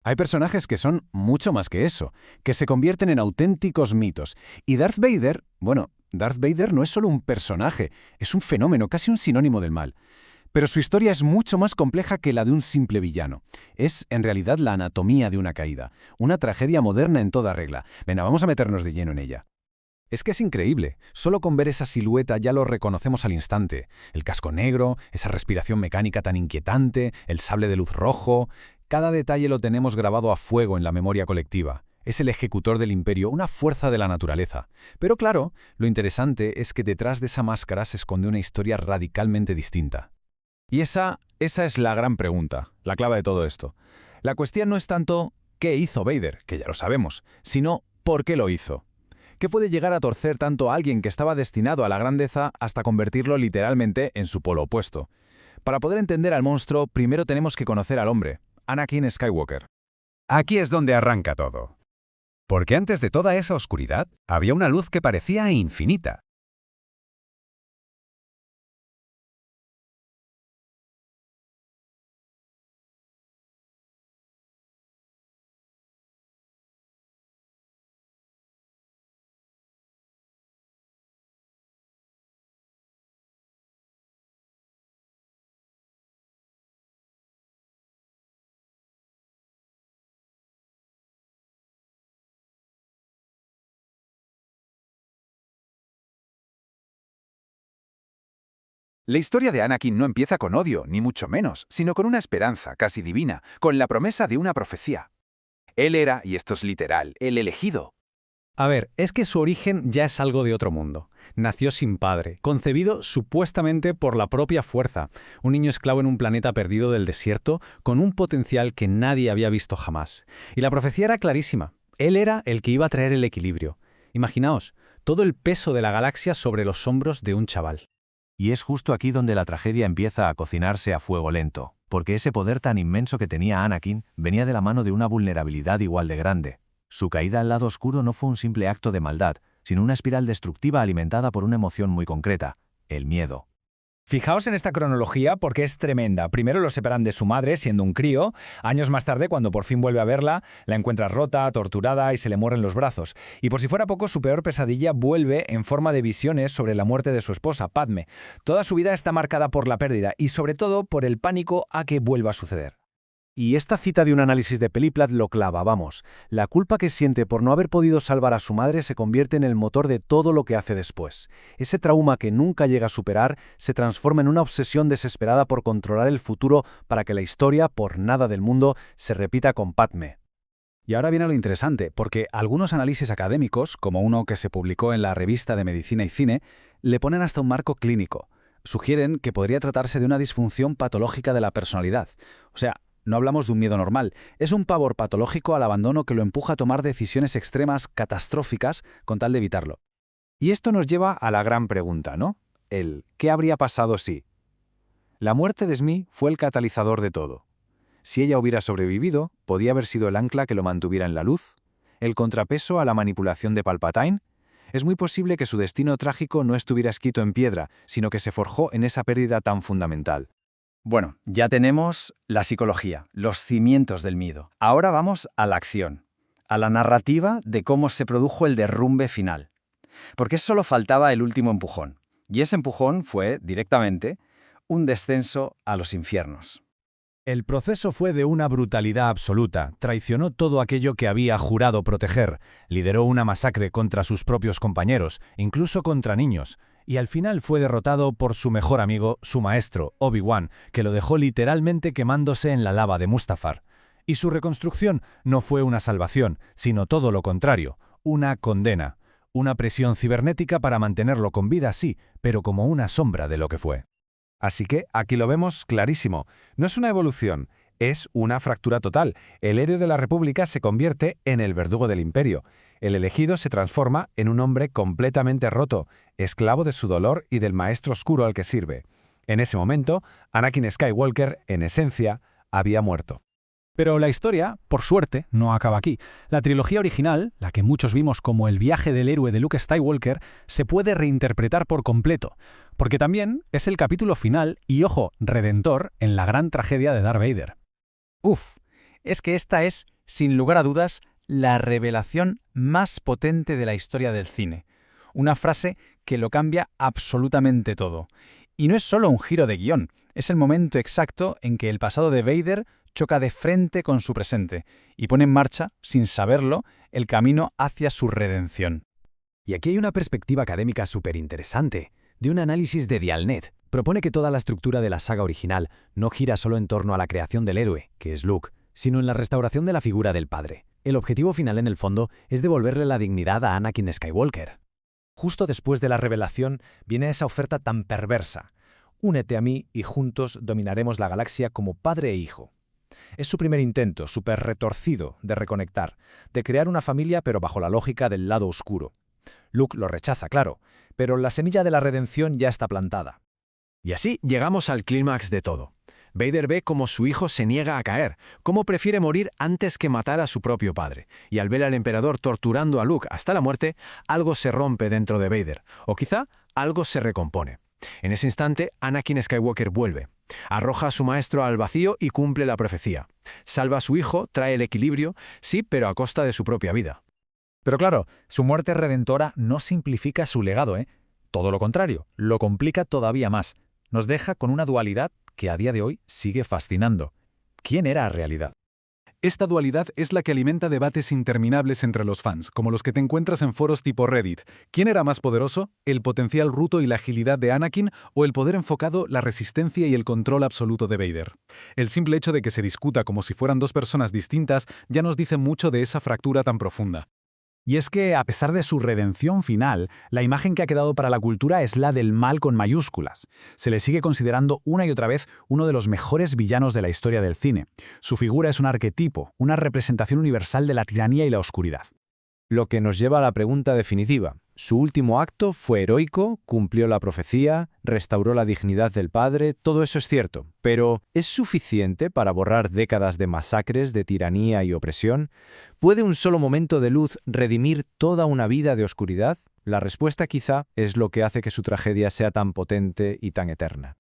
Hay personajes que son mucho más que eso, que se convierten en auténticos mitos. Y Darth Vader, bueno, Darth Vader no es solo un personaje, es un fenómeno, casi un sinónimo del mal. Pero su historia es mucho más compleja que la de un simple villano. Es, en realidad, la anatomía de una caída, una tragedia moderna en toda regla. Venga, vamos a meternos de lleno en ella. Es que es increíble. Solo con ver esa silueta ya lo reconocemos al instante. El casco negro, esa respiración mecánica tan inquietante, el sable de luz rojo. Cada detalle lo tenemos grabado a fuego en la memoria colectiva. Es el ejecutor del imperio, una fuerza de la naturaleza. Pero claro, lo interesante es que detrás de esa máscara se esconde una historia radicalmente distinta. Y esa es la gran pregunta, la clave de todo esto. La cuestión no es tanto qué hizo Vader, que ya lo sabemos, sino por qué lo hizo. ¿Qué puede llegar a torcer tanto a alguien que estaba destinado a la grandeza hasta convertirlo literalmente en su polo opuesto? Para poder entender al monstruo, primero tenemos que conocer al hombre, Anakin Skywalker. Aquí es donde arranca todo. Porque antes de toda esa oscuridad, había una luz que parecía infinita. La historia de Anakin no empieza con odio, ni mucho menos, sino con una esperanza casi divina, con la promesa de una profecía. Él era, y esto es literal, el elegido. A ver, es que su origen ya es algo de otro mundo. Nació sin padre, concebido supuestamente por la propia fuerza, un niño esclavo en un planeta perdido del desierto, con un potencial que nadie había visto jamás. Y la profecía era clarísima. Él era el que iba a traer el equilibrio. Imaginaos, todo el peso de la galaxia sobre los hombros de un chaval. Y es justo aquí donde la tragedia empieza a cocinarse a fuego lento, porque ese poder tan inmenso que tenía Anakin venía de la mano de una vulnerabilidad igual de grande. Su caída al lado oscuro no fue un simple acto de maldad, sino una espiral destructiva alimentada por una emoción muy concreta, el miedo. Fijaos en esta cronología porque es tremenda. Primero lo separan de su madre siendo un crío. Años más tarde, cuando por fin vuelve a verla, la encuentra rota, torturada y se le mueren los brazos. Y por si fuera poco, su peor pesadilla vuelve en forma de visiones sobre la muerte de su esposa, Padme. Toda su vida está marcada por la pérdida y sobre todo por el pánico a que vuelva a suceder. Y esta cita de un análisis de Peliplat lo clava, vamos. La culpa que siente por no haber podido salvar a su madre se convierte en el motor de todo lo que hace después. Ese trauma que nunca llega a superar se transforma en una obsesión desesperada por controlar el futuro para que la historia, por nada del mundo, se repita con Padme. Y ahora viene lo interesante, porque algunos análisis académicos, como uno que se publicó en la Revista de Medicina y Cine, le ponen hasta un marco clínico. Sugieren que podría tratarse de una disfunción patológica de la personalidad. O sea, no hablamos de un miedo normal, es un pavor patológico al abandono que lo empuja a tomar decisiones extremas, catastróficas, con tal de evitarlo. Y esto nos lleva a la gran pregunta, ¿no? ¿qué habría pasado si? La muerte de Smee fue el catalizador de todo. Si ella hubiera sobrevivido, podía haber sido el ancla que lo mantuviera en la luz, el contrapeso a la manipulación de Palpatine. Es muy posible que su destino trágico no estuviera escrito en piedra, sino que se forjó en esa pérdida tan fundamental. Bueno, ya tenemos la psicología, los cimientos del miedo. Ahora vamos a la acción, a la narrativa de cómo se produjo el derrumbe final. Porque solo faltaba el último empujón. Y ese empujón fue, directamente, un descenso a los infiernos. El proceso fue de una brutalidad absoluta, traicionó todo aquello que había jurado proteger, lideró una masacre contra sus propios compañeros, incluso contra niños, y al final fue derrotado por su mejor amigo, su maestro, Obi-Wan, que lo dejó literalmente quemándose en la lava de Mustafar. Y su reconstrucción no fue una salvación, sino todo lo contrario, una condena, una presión cibernética para mantenerlo con vida, sí, pero como una sombra de lo que fue. Así que aquí lo vemos clarísimo. No es una evolución, es una fractura total. El héroe de la República se convierte en el verdugo del Imperio. El elegido se transforma en un hombre completamente roto, esclavo de su dolor y del maestro oscuro al que sirve. En ese momento, Anakin Skywalker, en esencia, había muerto. Pero la historia, por suerte, no acaba aquí. La trilogía original, la que muchos vimos como el viaje del héroe de Luke Skywalker, se puede reinterpretar por completo, porque también es el capítulo final y, ojo, redentor en la gran tragedia de Darth Vader. es que esta es, sin lugar a dudas, la revelación más potente de la historia del cine. Una frase que lo cambia absolutamente todo. Y no es solo un giro de guión, es el momento exacto en que el pasado de Vader choca de frente con su presente y pone en marcha, sin saberlo, el camino hacia su redención. Y aquí hay una perspectiva académica súper interesante, de un análisis de Dialnet. Propone que toda la estructura de la saga original no gira solo en torno a la creación del héroe, que es Luke, sino en la restauración de la figura del padre. El objetivo final, en el fondo, es devolverle la dignidad a Anakin Skywalker. Justo después de la revelación viene esa oferta tan perversa. Únete a mí y juntos dominaremos la galaxia como padre e hijo. Es su primer intento, súper retorcido, de reconectar, de crear una familia pero bajo la lógica del lado oscuro. Luke lo rechaza, claro, pero la semilla de la redención ya está plantada. Y así llegamos al clímax de todo. Vader ve cómo su hijo se niega a caer, cómo prefiere morir antes que matar a su propio padre. Y al ver al emperador torturando a Luke hasta la muerte, algo se rompe dentro de Vader, o quizá algo se recompone. En ese instante, Anakin Skywalker vuelve. Arroja a su maestro al vacío y cumple la profecía. Salva a su hijo, trae el equilibrio, sí, pero a costa de su propia vida. Pero claro, su muerte redentora no simplifica su legado, ¿eh? Todo lo contrario, lo complica todavía más. Nos deja con una dualidad que a día de hoy sigue fascinando. ¿Quién era en realidad? Esta dualidad es la que alimenta debates interminables entre los fans, como los que te encuentras en foros tipo Reddit. ¿Quién era más poderoso? ¿El potencial ruto y la agilidad de Anakin o el poder enfocado, la resistencia y el control absoluto de Vader? El simple hecho de que se discuta como si fueran dos personas distintas ya nos dice mucho de esa fractura tan profunda. Y es que, a pesar de su redención final, la imagen que ha quedado para la cultura es la del mal con mayúsculas. Se le sigue considerando una y otra vez uno de los mejores villanos de la historia del cine. Su figura es un arquetipo, una representación universal de la tiranía y la oscuridad. Lo que nos lleva a la pregunta definitiva. Su último acto fue heroico, cumplió la profecía, restauró la dignidad del padre, todo eso es cierto. Pero, ¿es suficiente para borrar décadas de masacres, de tiranía y opresión? ¿Puede un solo momento de luz redimir toda una vida de oscuridad? La respuesta quizá es lo que hace que su tragedia sea tan potente y tan eterna.